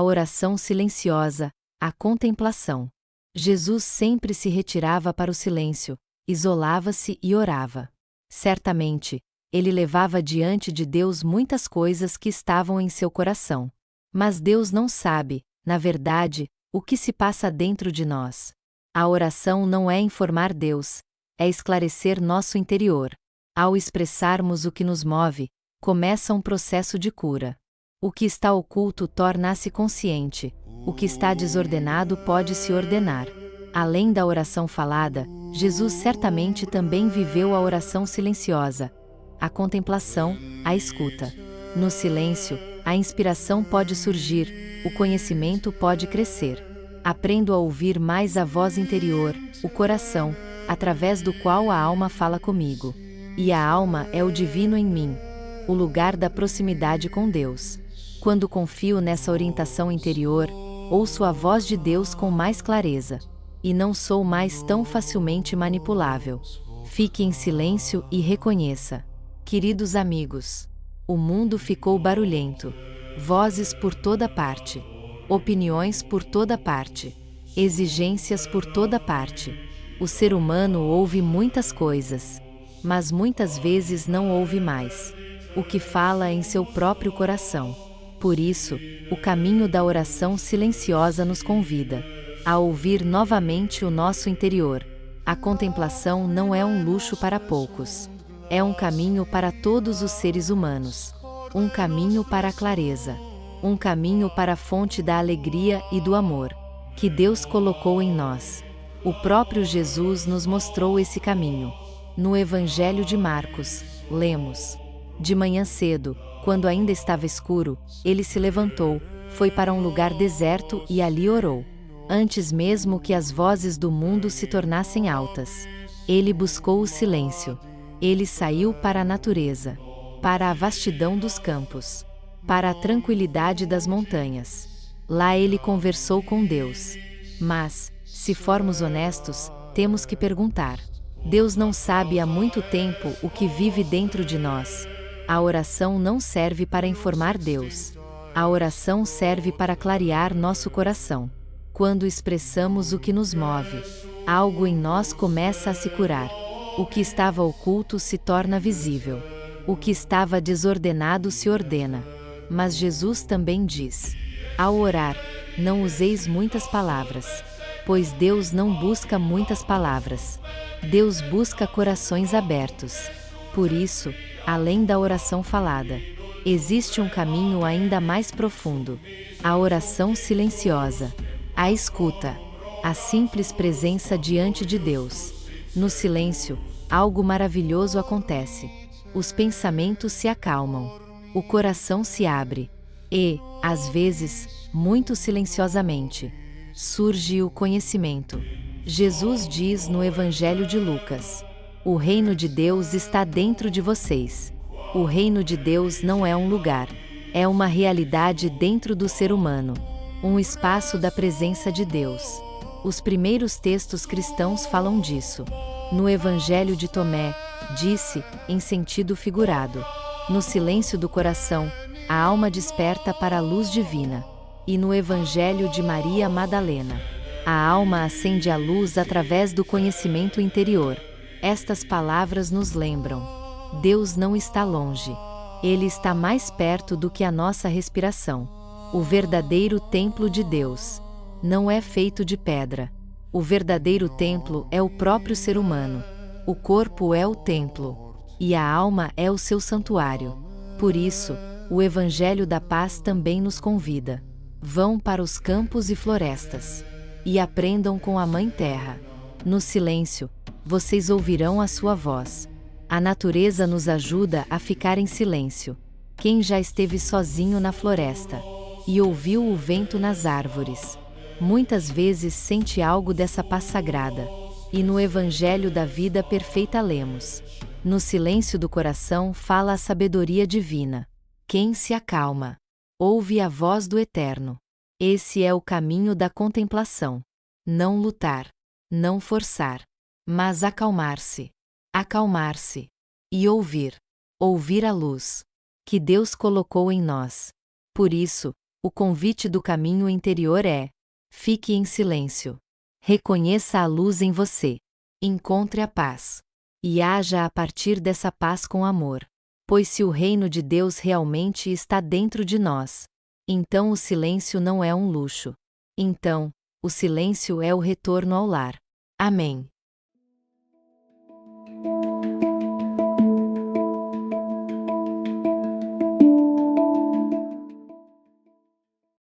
oração silenciosa, a contemplação. Jesus sempre se retirava para o silêncio, isolava-se e orava. Certamente, ele levava diante de Deus muitas coisas que estavam em seu coração. Mas Deus não sabe, na verdade, o que se passa dentro de nós. A oração não é informar Deus, é esclarecer nosso interior. Ao expressarmos o que nos move, começa um processo de cura. O que está oculto torna-se consciente, o que está desordenado pode se ordenar. Além da oração falada, Jesus certamente também viveu a oração silenciosa, a contemplação, a escuta. No silêncio, a inspiração pode surgir, o conhecimento pode crescer. Aprendo a ouvir mais a voz interior, o coração, através do qual a alma fala comigo. E a alma é o divino em mim, o lugar da proximidade com Deus. Quando confio nessa orientação interior, ouço a voz de Deus com mais clareza. E não sou mais tão facilmente manipulável. Fique em silêncio e reconheça. Queridos amigos, o mundo ficou barulhento. Vozes por toda parte. Opiniões por toda parte. Exigências por toda parte. O ser humano ouve muitas coisas, mas muitas vezes não ouve mais o que fala em seu próprio coração. Por isso, o caminho da oração silenciosa nos convida a ouvir novamente o nosso interior. A contemplação não é um luxo para poucos. É um caminho para todos os seres humanos. Um caminho para a clareza. Um caminho para a fonte da alegria e do amor que Deus colocou em nós. O próprio Jesus nos mostrou esse caminho. No Evangelho de Marcos, lemos: de manhã cedo, quando ainda estava escuro, ele se levantou, foi para um lugar deserto e ali orou. Antes mesmo que as vozes do mundo se tornassem altas, ele buscou o silêncio. Ele saiu para a natureza, para a vastidão dos campos, para a tranquilidade das montanhas. Lá ele conversou com Deus. Mas, se formos honestos, temos que perguntar: Deus não sabe há muito tempo o que vive dentro de nós? A oração não serve para informar Deus. A oração serve para clarear nosso coração. Quando expressamos o que nos move, algo em nós começa a se curar. O que estava oculto se torna visível. O que estava desordenado se ordena. Mas Jesus também diz: ao orar, não useis muitas palavras, pois Deus não busca muitas palavras. Deus busca corações abertos. Por isso, além da oração falada, existe um caminho ainda mais profundo: a oração silenciosa, a escuta, a simples presença diante de Deus. No silêncio, algo maravilhoso acontece. Os pensamentos se acalmam, o coração se abre, e, às vezes, muito silenciosamente, surge o conhecimento. Jesus diz no Evangelho de Lucas: o reino de Deus está dentro de vocês. O reino de Deus não é um lugar, é uma realidade dentro do ser humano, um espaço da presença de Deus. Os primeiros textos cristãos falam disso. No Evangelho de Tomé, disse, em sentido figurado: no silêncio do coração, a alma desperta para a luz divina. E no Evangelho de Maria Madalena, a alma acende a luz através do conhecimento interior. Estas palavras nos lembram: Deus não está longe. Ele está mais perto do que a nossa respiração. O verdadeiro templo de Deus não é feito de pedra. O verdadeiro templo é o próprio ser humano. O corpo é o templo, e a alma é o seu santuário. Por isso, o Evangelho da Paz também nos convida: vão para os campos e florestas, e aprendam com a Mãe Terra. No silêncio, vocês ouvirão a sua voz. A natureza nos ajuda a ficar em silêncio. Quem já esteve sozinho na floresta e ouviu o vento nas árvores, muitas vezes sente algo dessa paz sagrada. E no Evangelho da Vida Perfeita lemos: no silêncio do coração fala a sabedoria divina. Quem se acalma, ouve a voz do Eterno. Esse é o caminho da contemplação. Não lutar, não forçar, mas acalmar-se. Acalmar-se e ouvir. Ouvir a luz que Deus colocou em nós. Por isso, O convite do caminho interior é: fique em silêncio. Reconheça a luz em você. Encontre a paz. E haja a partir dessa paz com amor. Pois se o reino de Deus realmente está dentro de nós, então o silêncio não é um luxo. Então, o silêncio é o retorno ao lar. Amém.